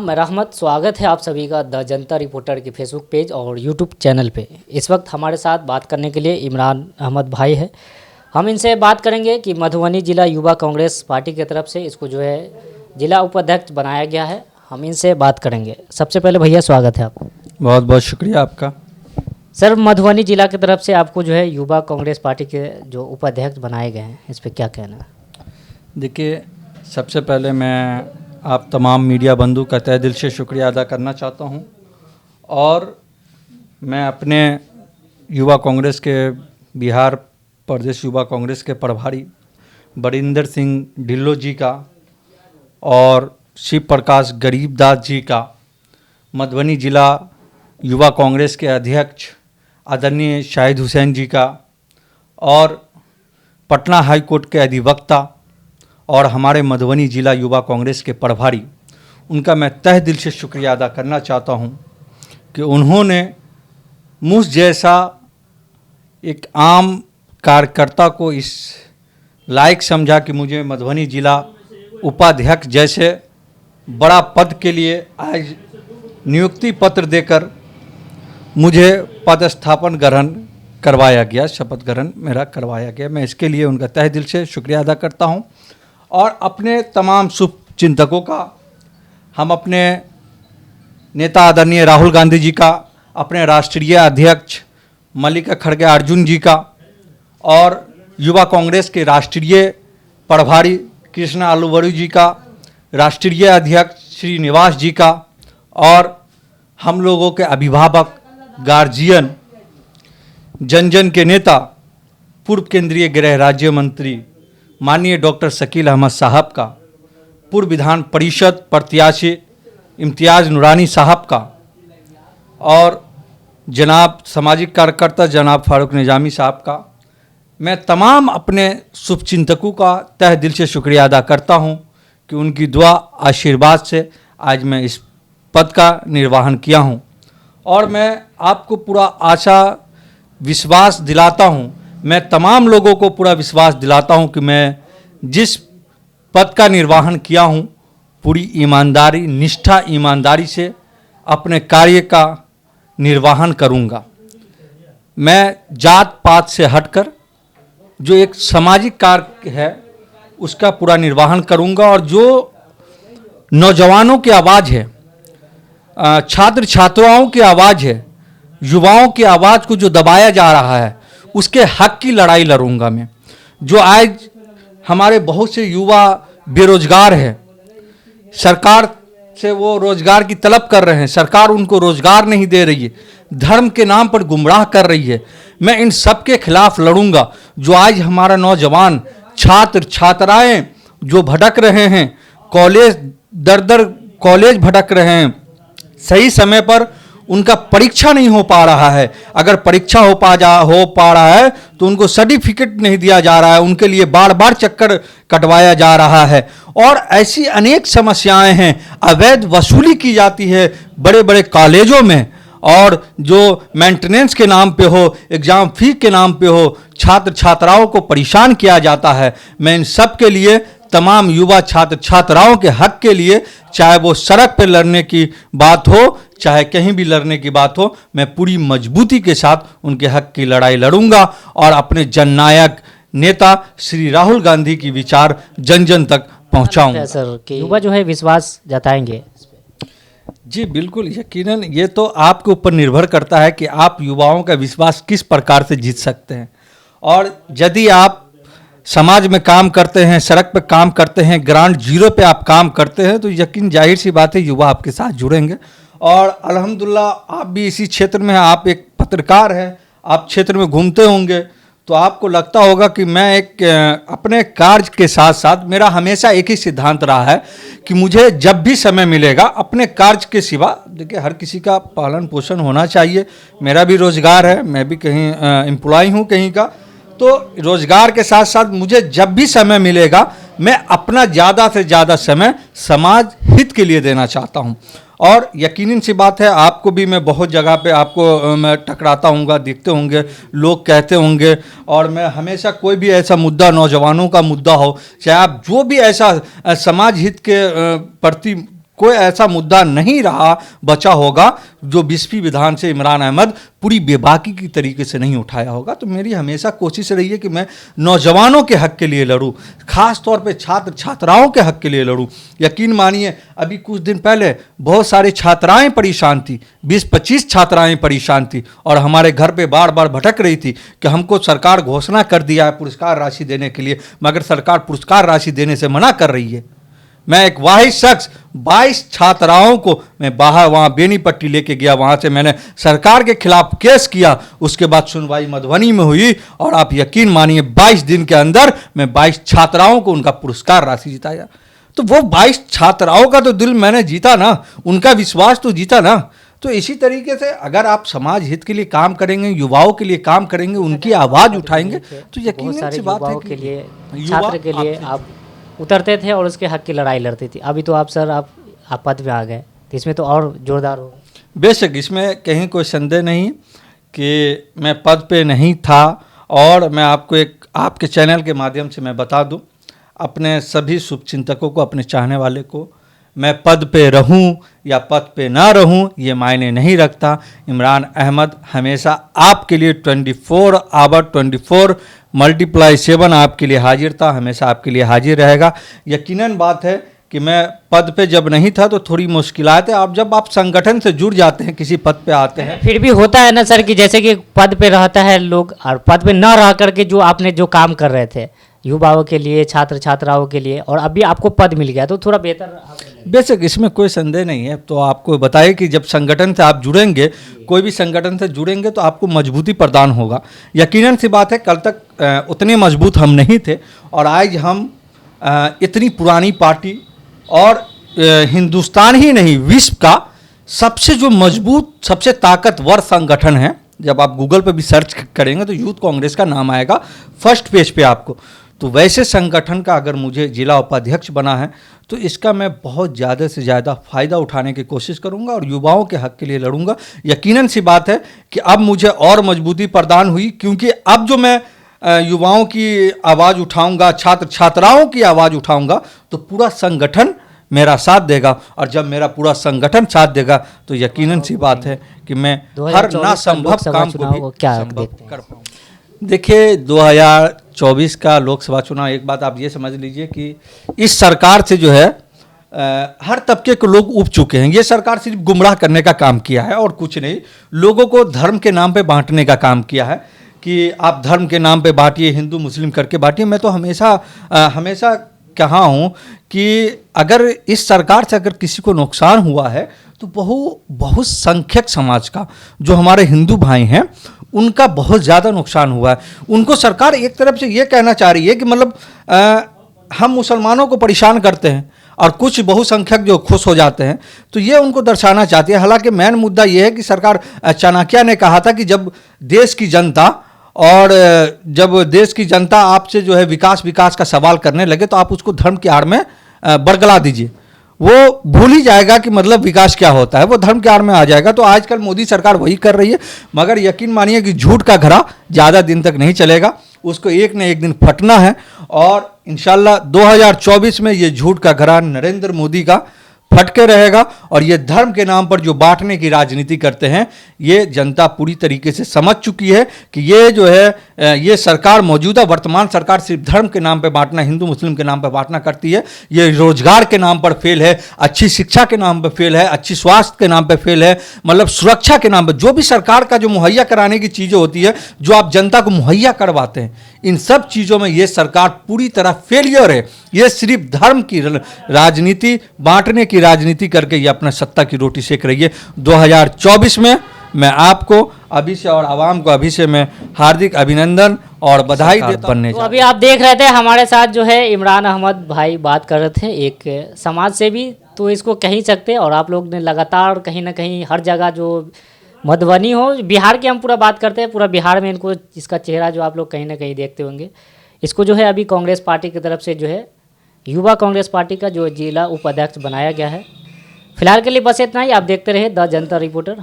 मैं रहमत, स्वागत है आप सभी का द जनता रिपोर्टर के फेसबुक पेज और यूट्यूब चैनल पे। इस वक्त हमारे साथ बात करने के लिए इमरान अहमद भाई है। हम इनसे बात करेंगे कि मधुबनी जिला युवा कांग्रेस पार्टी की तरफ से इसको जो है जिला उपाध्यक्ष बनाया गया है। हम इनसे बात करेंगे। सबसे पहले भैया स्वागत है आपका। बहुत बहुत शुक्रिया आपका। सर, मधुबनी जिला की तरफ से आपको जो है युवा कांग्रेस पार्टी के जो उपाध्यक्ष बनाए गए हैं, इस पर क्या कहना है? देखिए, सबसे पहले मैं आप तमाम मीडिया बंधु का तहे दिल से शुक्रिया अदा करना चाहता हूं और मैं अपने युवा कांग्रेस के बिहार प्रदेश युवा कांग्रेस के प्रभारी बरिंदर सिंह ढिल्लो जी का और शिव प्रकाश गरीबदास जी का, मधुबनी जिला युवा कांग्रेस के अध्यक्ष आदरणीय शाहिद हुसैन जी का और पटना हाई कोर्ट के अधिवक्ता और हमारे मधुबनी जिला युवा कांग्रेस के प्रभारी, उनका मैं तहे दिल से शुक्रिया अदा करना चाहता हूं कि उन्होंने मुझ जैसा एक आम कार्यकर्ता को इस लायक समझा कि मुझे मधुबनी जिला उपाध्यक्ष जैसे बड़ा पद के लिए आज नियुक्ति पत्र देकर मुझे पदस्थापन ग्रहण करवाया गया, शपथ ग्रहण मेरा करवाया गया। मैं इसके लिए उनका तहे दिल से शुक्रिया अदा करता हूं और अपने तमाम शुभ चिंतकों का, हम अपने नेता आदरणीय राहुल गांधी जी का, अपने राष्ट्रीय अध्यक्ष मल्लिका खड़गे अर्जुन जी का और युवा कांग्रेस के राष्ट्रीय प्रभारी कृष्णा आलूवरू जी का, राष्ट्रीय अध्यक्ष श्रीनिवास जी का और हम लोगों के अभिभावक, गार्जियन, जन जन के नेता, पूर्व केंद्रीय गृह राज्य मंत्री माननीय डॉक्टर शकील अहमद साहब का, पूर्व विधान परिषद प्रत्याशी इम्तियाज़ नूरानी साहब का और जनाब सामाजिक कार्यकर्ता जनाब फारूक निजामी साहब का, मैं तमाम अपने शुभचिंतकों का तहे दिल से शुक्रिया अदा करता हूं कि उनकी दुआ आशीर्वाद से आज मैं इस पद का निर्वहन किया हूं और मैं आपको पूरा आशा विश्वास दिलाता हूं, मैं तमाम लोगों को पूरा विश्वास दिलाता हूं कि मैं जिस पद का निर्वहन किया हूं पूरी ईमानदारी, निष्ठा ईमानदारी से अपने कार्य का निर्वहन करूंगा। मैं जात पात से हटकर जो एक सामाजिक कार्य है उसका पूरा निर्वहन करूंगा और जो नौजवानों की आवाज़ है, छात्र छात्राओं की आवाज़ है, युवाओं की आवाज़ को जो दबाया जा रहा है उसके हक की लड़ाई लड़ूंगा मैं। जो आज हमारे बहुत से युवा बेरोजगार हैं, सरकार से वो रोजगार की तलब कर रहे हैं, सरकार उनको रोजगार नहीं दे रही है, धर्म के नाम पर गुमराह कर रही है, मैं इन सब के खिलाफ लड़ूंगा। जो आज हमारा नौजवान छात्र छात्राएं जो भटक रहे हैं, कॉलेज दर दर कॉलेज भटक रहे हैं, सही समय पर उनका परीक्षा नहीं हो पा रहा है, अगर परीक्षा हो पा रहा है तो उनको सर्टिफिकेट नहीं दिया जा रहा है, उनके लिए बार बार चक्कर कटवाया जा रहा है और ऐसी अनेक समस्याएं हैं। अवैध वसूली की जाती है बड़े बड़े कॉलेजों में और जो मेंटेनेंस के नाम पे हो, एग्ज़ाम फी के नाम पे हो, छात्र छात्राओं को परेशान किया जाता है। मैं इन सब के लिए तमाम युवा छात्र छात्राओं के हक के लिए, चाहे वो सड़क पर लड़ने की बात हो चाहे कहीं भी लड़ने की बात हो, मैं पूरी मजबूती के साथ उनके हक की लड़ाई लड़ूंगा और अपने जननायक नेता श्री राहुल गांधी की विचार जन जन तक पहुंचाऊंगा। सर, कि युवा जो है विश्वास जताएंगे? जी बिल्कुल, यकीनन ये तो आपके ऊपर निर्भर करता है कि आप युवाओं का विश्वास किस प्रकार से जीत सकते हैं और यदि आप समाज में काम करते हैं, सड़क पे काम करते हैं, ग्राउंड जीरो पे आप काम करते हैं तो यकीन जाहिर सी बात है युवा आपके साथ जुड़ेंगे। और अल्हम्दुलिल्लाह आप भी इसी क्षेत्र में हैं, आप एक पत्रकार हैं, आप क्षेत्र में घूमते होंगे तो आपको लगता होगा कि मैं एक अपने कार्य के साथ साथ मेरा हमेशा एक ही सिद्धांत रहा है कि मुझे जब भी समय मिलेगा अपने कार्य के सिवा, देखिए हर किसी का पालन पोषण होना चाहिए, मेरा भी रोज़गार है, मैं भी कहीं एम्प्लॉय हूँ कहीं का, तो रोज़गार के साथ साथ मुझे जब भी समय मिलेगा मैं अपना ज़्यादा से ज़्यादा समय समाज हित के लिए देना चाहता हूँ। और यकीनन सी बात है, आपको भी मैं बहुत जगह पे आपको मैं टकराता हूँगा, देखते होंगे, लोग कहते होंगे, और मैं हमेशा कोई भी ऐसा मुद्दा, नौजवानों का मुद्दा हो, चाहे आप जो भी ऐसा समाज हित के प्रति कोई ऐसा मुद्दा नहीं रहा बचा होगा जो 20वीं विधान से इमरान अहमद पूरी बेबाकी की तरीके से नहीं उठाया होगा। तो मेरी हमेशा कोशिश रही है कि मैं नौजवानों के हक के लिए लड़ूं, खास तौर पे छात्र छात्राओं के हक के लिए लड़ूं। यकीन मानिए अभी कुछ दिन पहले बहुत सारी छात्राएं परेशान थी, 20-25 छात्राएं परेशान थी और हमारे घर पे बार बार भटक रही थी कि हमको सरकार घोषणा कर दिया है पुरस्कार राशि देने के लिए, मगर सरकार पुरस्कार राशि देने से मना कर रही है। मैं एक वाहिद शख्स 22 छात्राओं को मैं बाहर वहाँ बेनीपट्टी लेके गया, वहाँ से मैंने सरकार के खिलाफ केस किया, उसके बाद सुनवाई मधुबनी में हुई और आप यकीन मानिए 22 दिन के अंदर मैं 22 छात्राओं को उनका पुरस्कार राशि जिताया। तो वो 22 छात्राओं का तो दिल मैंने जीता ना, उनका विश्वास तो जीता ना। तो इसी तरीके से अगर आप समाज हित के लिए काम करेंगे, युवाओं के लिए काम करेंगे, उनकी आवाज़ उठाएंगे तो यकीनन सी बात है कि के लिए, छात्र के लिए आप उतरते थे और उसके हक की लड़ाई लड़ती थी। अभी तो आप सर आप पद में आ गए तो इसमें तो और जोरदार हो। बेशक इसमें कहीं कोई संदेह नहीं कि मैं पद पे नहीं था। और मैं आपको एक आपके चैनल के माध्यम से मैं बता दूं अपने सभी शुभचिंतकों को, अपने चाहने वाले को, मैं पद पे रहूं या पद पे ना रहूं ये मायने नहीं रखता। इमरान अहमद हमेशा आपके लिए 24 आवर 24 × 7 आपके लिए हाजिर था, हमेशा आपके लिए हाजिर रहेगा। यकीनन बात है कि मैं पद पे जब नहीं था तो थोड़ी मुश्किलात है। आप जब आप संगठन से जुड़ जाते हैं, किसी पद पे आते हैं, फिर भी होता है ना सर कि जैसे कि पद पे रहता है लोग और पद पे ना रह करके जो आपने जो काम कर रहे थे युवाओं के लिए, छात्र छात्राओं के लिए, और अभी आपको पद मिल गया तो थोड़ा बेहतर। बेशक इसमें कोई संदेह नहीं है। तो आपको बताइए कि जब संगठन से आप जुड़ेंगे, कोई भी संगठन से जुड़ेंगे तो आपको मजबूती प्रदान होगा। यकीनन सी बात है कल तक उतने मजबूत हम नहीं थे और आज हम इतनी पुरानी पार्टी और हिंदुस्तान ही नहीं विश्व का सबसे जो मजबूत, सबसे ताकतवर संगठन है। जब आप गूगल पे भी सर्च करेंगे तो यूथ कांग्रेस का नाम आएगा फर्स्ट पेज पे आपको। तो वैसे संगठन का अगर मुझे जिला उपाध्यक्ष बना है तो इसका मैं बहुत ज़्यादा से ज़्यादा फ़ायदा उठाने की कोशिश करूंगा और युवाओं के हक के लिए लड़ूंगा। यकीनन सी बात है कि अब मुझे और मजबूती प्रदान हुई, क्योंकि अब जो मैं युवाओं की आवाज़ उठाऊंगा, छात्र छात्राओं की आवाज़ उठाऊंगा तो पूरा संगठन मेरा साथ देगा। और जब मेरा पूरा संगठन साथ देगा तो यकीनन सी बात है कि मैं हर नासंभव काम को भी संभव कर पाऊंगा। देखिए 2024 का लोकसभा चुनाव, एक बात आप ये समझ लीजिए कि इस सरकार से जो है हर तबके के लोग उब चुके हैं। ये सरकार सिर्फ गुमराह करने का काम किया है और कुछ नहीं। लोगों को धर्म के नाम पे बांटने का काम किया है कि आप धर्म के नाम पे बांटिए, हिंदू मुस्लिम करके बांटिए। मैं तो हमेशा कहा हूँ कि अगर इस सरकार से अगर किसी को नुकसान हुआ है तो बहुत संख्यक समाज का, जो हमारे हिंदू भाई हैं, उनका बहुत ज़्यादा नुकसान हुआ है। उनको सरकार एक तरफ से ये कहना चाह रही है कि मतलब हम मुसलमानों को परेशान करते हैं और कुछ बहुसंख्यक जो खुश हो जाते हैं, तो ये उनको दर्शाना चाहती है। हालांकि मेन मुद्दा ये है कि सरकार, चाणक्य ने कहा था कि जब देश की जनता आपसे जो है विकास का सवाल करने लगे तो आप उसको धर्म की आड़ में बरगला दीजिए। वो भूल ही जाएगा कि मतलब विकास क्या होता है, वो धर्म के आड़ में आ जाएगा। तो आजकल मोदी सरकार वही कर रही है, मगर यकीन मानिए कि झूठ का घड़ा ज़्यादा दिन तक नहीं चलेगा, उसको एक न एक दिन फटना है। और इंशाल्लाह 2024 में ये झूठ का घड़ा नरेंद्र मोदी का फटके रहेगा। और ये धर्म के नाम पर जो बांटने की राजनीति करते हैं, ये जनता पूरी तरीके से समझ चुकी है कि ये जो है ये सरकार, मौजूदा वर्तमान सरकार सिर्फ धर्म के नाम पे बांटना, हिंदू मुस्लिम के नाम पे बांटना करती है। ये रोजगार के नाम पर फेल है, अच्छी शिक्षा के नाम पर फेल है, अच्छी स्वास्थ्य के नाम पर फेल है, मतलब सुरक्षा के नाम पर जो भी सरकार का जो मुहैया कराने की चीज़ें होती है, जो आप जनता को मुहैया करवाते हैं, इन सब चीज़ों में ये सरकार पूरी तरह फेलियर है। ये सिर्फ धर्म की राजनीति, बांटने की राजनीति करके ये अपना सत्ता की रोटी सेक रही है। 2024 में मैं आपको अभी से और आवाम को अभी से मैं हार्दिक अभिनंदन और बधाई देता बनने। तो अभी आप देख रहे थे हमारे साथ जो है इमरान अहमद भाई बात कर रहे थे, एक समाज सेवी तो इसको कह ही सकते हैं। और आप लोग ने लगातार कहीं ना कहीं हर जगह, जो मधुबनी हो, बिहार की हम पूरा बात करते हैं, पूरा बिहार में इनको इसका चेहरा जो आप लोग कहीं ना कहीं देखते होंगे, इसको जो है अभी कांग्रेस पार्टी की तरफ से जो है युवा कांग्रेस पार्टी का जो जिला उपाध्यक्ष बनाया गया है। फिलहाल के लिए बस इतना ही। आप देखते रहे द जनता रिपोर्टर।